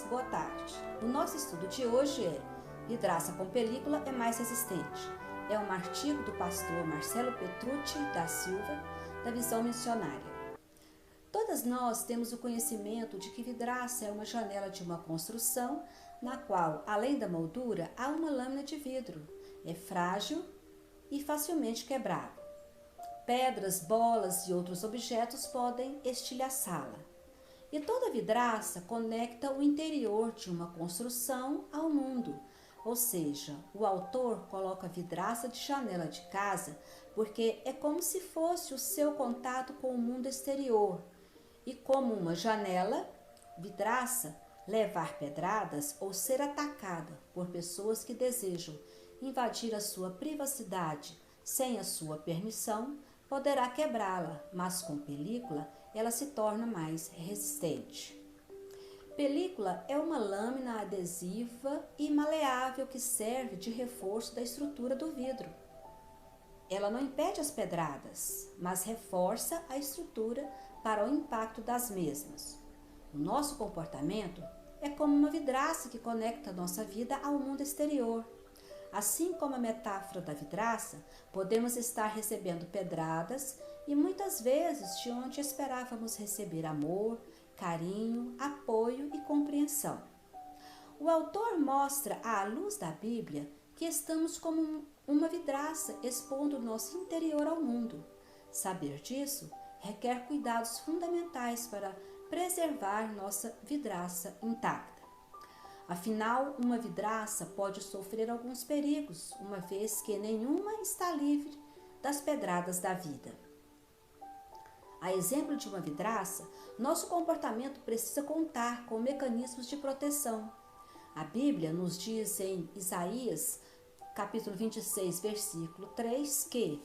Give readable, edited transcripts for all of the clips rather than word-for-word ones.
boa tarde. O nosso estudo de hoje é Vidraça com película é mais resistente. É um artigo do pastor Marcelo Petrucci da Silva, da Visão Missionária. Todas nós temos o conhecimento de que vidraça é uma janela de uma construção na qual, além da moldura, há uma lâmina de vidro. É frágil e facilmente quebrável. Pedras, bolas e outros objetos podem estilhaçá-la. E toda vidraça conecta o interior de uma construção ao mundo, ou seja, o autor coloca a vidraça de janela de casa porque é como se fosse o seu contato com o mundo exterior. E como uma janela, vidraça, levar pedradas ou ser atacada por pessoas que desejam invadir a sua privacidade sem a sua permissão, poderá quebrá-la, mas com película ela se torna mais resistente. Película é uma lâmina adesiva e maleável que serve de reforço da estrutura do vidro. Ela não impede as pedradas, mas reforça a estrutura para o impacto das mesmas. O nosso comportamento é como uma vidraça que conecta a nossa vida ao mundo exterior. Assim como a metáfora da vidraça, podemos estar recebendo pedradas e muitas vezes de onde esperávamos receber amor, carinho, apoio e compreensão. O autor mostra à luz da Bíblia que estamos como uma vidraça expondo o nosso interior ao mundo. Saber disso requer cuidados fundamentais para preservar nossa vidraça intacta. Afinal, uma vidraça pode sofrer alguns perigos, uma vez que nenhuma está livre das pedradas da vida. A exemplo de uma vidraça, nosso comportamento precisa contar com mecanismos de proteção. A Bíblia nos diz em Isaías, capítulo 26, versículo 3, que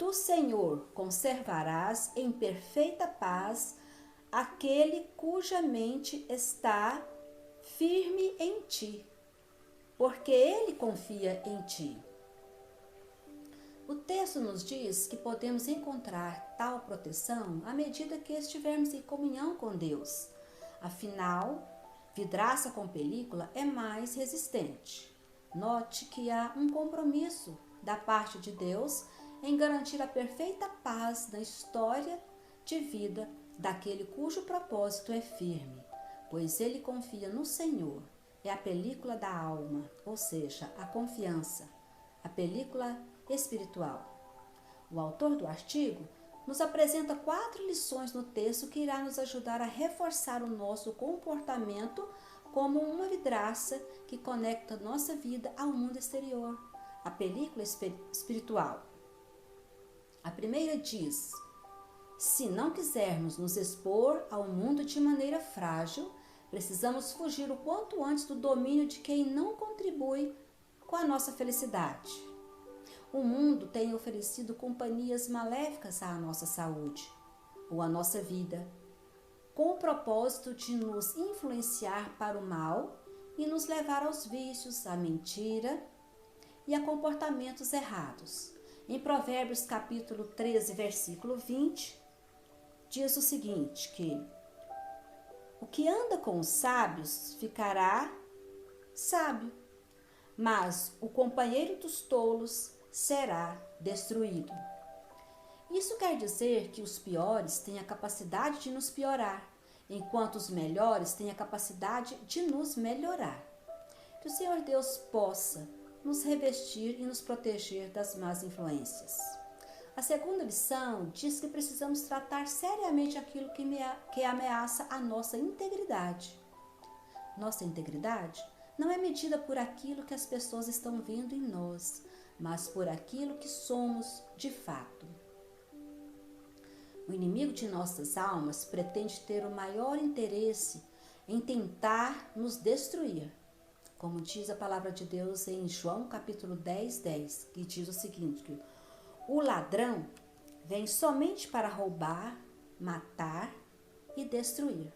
Tu, Senhor, conservarás em perfeita paz aquele cuja mente está firme em ti, porque ele confia em ti. O texto nos diz que podemos encontrar tal proteção à medida que estivermos em comunhão com Deus. Afinal, vidraça com película é mais resistente. Note que há um compromisso da parte de Deus em garantir a perfeita paz na história de vida daquele cujo propósito é firme, pois ele confia no Senhor. É a película da alma, ou seja, a confiança, a película espiritual. O autor do artigo nos apresenta 4 lições no texto que irá nos ajudar a reforçar o nosso comportamento como uma vidraça que conecta nossa vida ao mundo exterior, a película espiritual. A primeira diz: se não quisermos nos expor ao mundo de maneira frágil, precisamos fugir o quanto antes do domínio de quem não contribui com a nossa felicidade. O mundo tem oferecido companhias maléficas à nossa saúde ou à nossa vida, com o propósito de nos influenciar para o mal e nos levar aos vícios, à mentira e a comportamentos errados. Em Provérbios capítulo 13, versículo 20, diz o seguinte, que o que anda com os sábios ficará sábio, mas o companheiro dos tolos será destruído. Isso quer dizer que os piores têm a capacidade de nos piorar, enquanto os melhores têm a capacidade de nos melhorar. Que o Senhor Deus possa nos revestir e nos proteger das más influências. A segunda lição diz que precisamos tratar seriamente aquilo que ameaça a nossa integridade. Nossa integridade não é medida por aquilo que as pessoas estão vendo em nós, mas por aquilo que somos de fato. O inimigo de nossas almas pretende ter o maior interesse em tentar nos destruir. Como diz a palavra de Deus em João capítulo 10, 10, que diz o seguinte, que o ladrão vem somente para roubar, matar e destruir.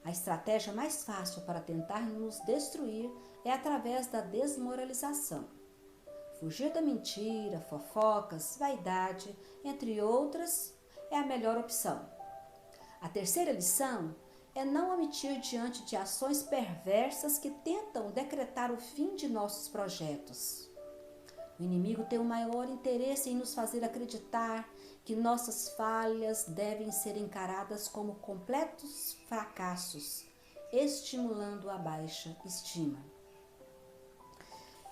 A estratégia mais fácil para tentar nos destruir é através da desmoralização. Fugir da mentira, fofocas, vaidade, entre outras, é a melhor opção. A terceira lição é não omitir diante de ações perversas que tentam decretar o fim de nossos projetos. O inimigo tem o maior interesse em nos fazer acreditar que nossas falhas devem ser encaradas como completos fracassos, estimulando a baixa estima.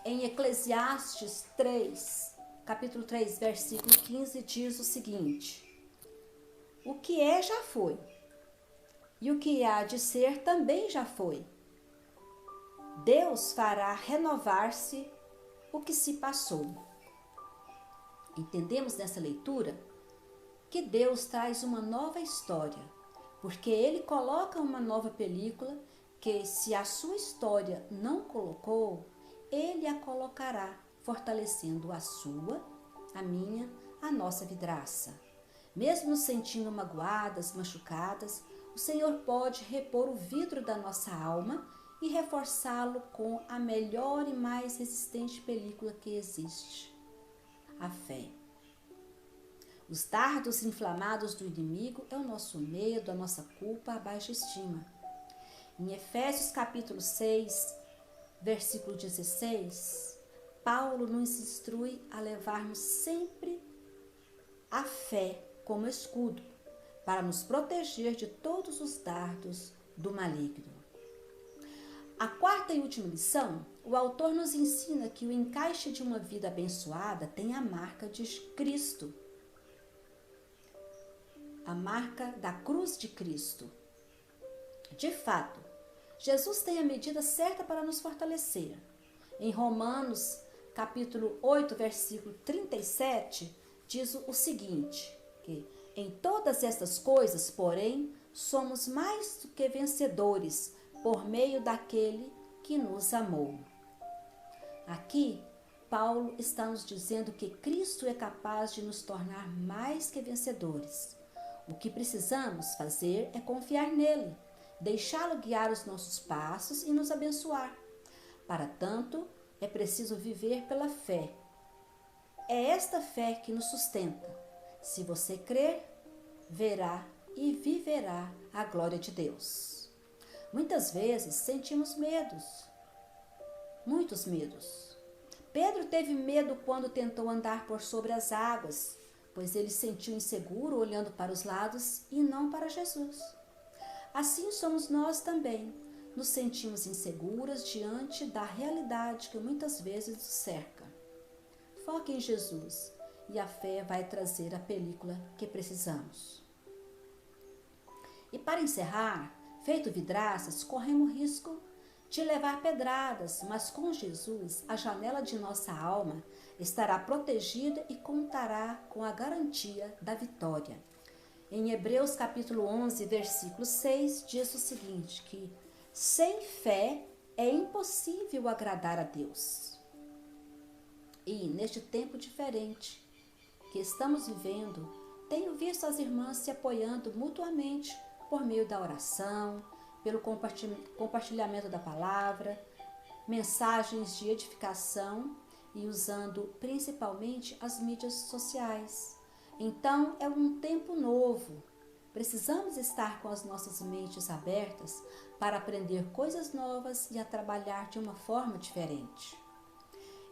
Em Eclesiastes 3, capítulo 3, versículo 15, diz o seguinte: o que é já foi, e o que há de ser também já foi. Deus fará renovar-se o que se passou. Entendemos nessa leitura que Deus traz uma nova história, porque Ele coloca uma nova película que, se a sua história não colocou, Ele a colocará, fortalecendo a sua, a minha, a nossa vidraça. Mesmo nos sentindo magoadas, machucadas, o Senhor pode repor o vidro da nossa alma e reforçá-lo com a melhor e mais resistente película que existe: a fé. Os dardos inflamados do inimigo é o nosso medo, a nossa culpa, a baixa estima. Em Efésios capítulo 6, versículo 16, Paulo nos instrui a levarmos sempre a fé como escudo, para nos proteger de todos os dardos do maligno. A quarta e última lição, o autor nos ensina que o encaixe de uma vida abençoada tem a marca de Cristo, a marca da cruz de Cristo. De fato, Jesus tem a medida certa para nos fortalecer. Em Romanos, capítulo 8, versículo 37, diz o seguinte, que em todas estas coisas, porém, somos mais do que vencedores por meio daquele que nos amou. Aqui, Paulo está nos dizendo que Cristo é capaz de nos tornar mais que vencedores. O que precisamos fazer é confiar nele, deixá-lo guiar os nossos passos e nos abençoar. Para tanto, é preciso viver pela fé. É esta fé que nos sustenta. Se você crer, verá e viverá a glória de Deus. Muitas vezes sentimos medos, muitos medos. Pedro teve medo quando tentou andar por sobre as águas, pois ele se sentiu inseguro olhando para os lados e não para Jesus. Assim somos nós também. Nos sentimos inseguras diante da realidade que muitas vezes nos cerca. Foque em Jesus e a fé vai trazer a película que precisamos. E para encerrar, feito vidraças, corremos risco de levar pedradas, mas com Jesus, a janela de nossa alma estará protegida e contará com a garantia da vitória. Em Hebreus capítulo 11, versículo 6, diz o seguinte, que sem fé é impossível agradar a Deus. E neste tempo diferente que estamos vivendo, tenho visto as irmãs se apoiando mutuamente por meio da oração, pelo compartilhamento da palavra, mensagens de edificação e usando principalmente as mídias sociais. Então é um tempo novo. Precisamos estar com as nossas mentes abertas para aprender coisas novas e a trabalhar de uma forma diferente.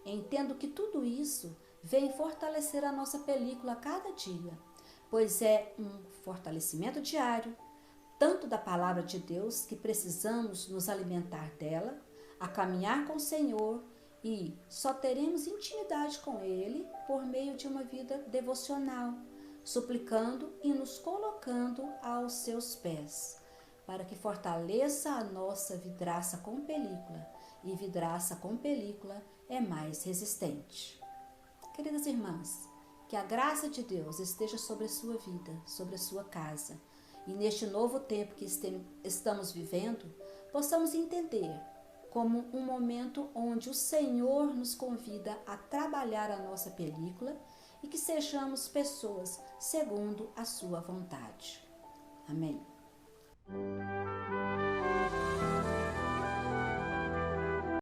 Entendo que tudo isso vem fortalecer a nossa película a cada dia, pois é um fortalecimento diário, tanto da palavra de Deus, que precisamos nos alimentar dela, a caminhar com o Senhor, e só teremos intimidade com Ele por meio de uma vida devocional, suplicando e nos colocando aos seus pés, para que fortaleça a nossa vidraça com película, e vidraça com película é mais resistente. Queridas irmãs, que a graça de Deus esteja sobre a sua vida, sobre a sua casa, e neste novo tempo que estamos vivendo, possamos entender como um momento onde o Senhor nos convida a trabalhar a nossa película e que sejamos pessoas segundo a sua vontade. Amém.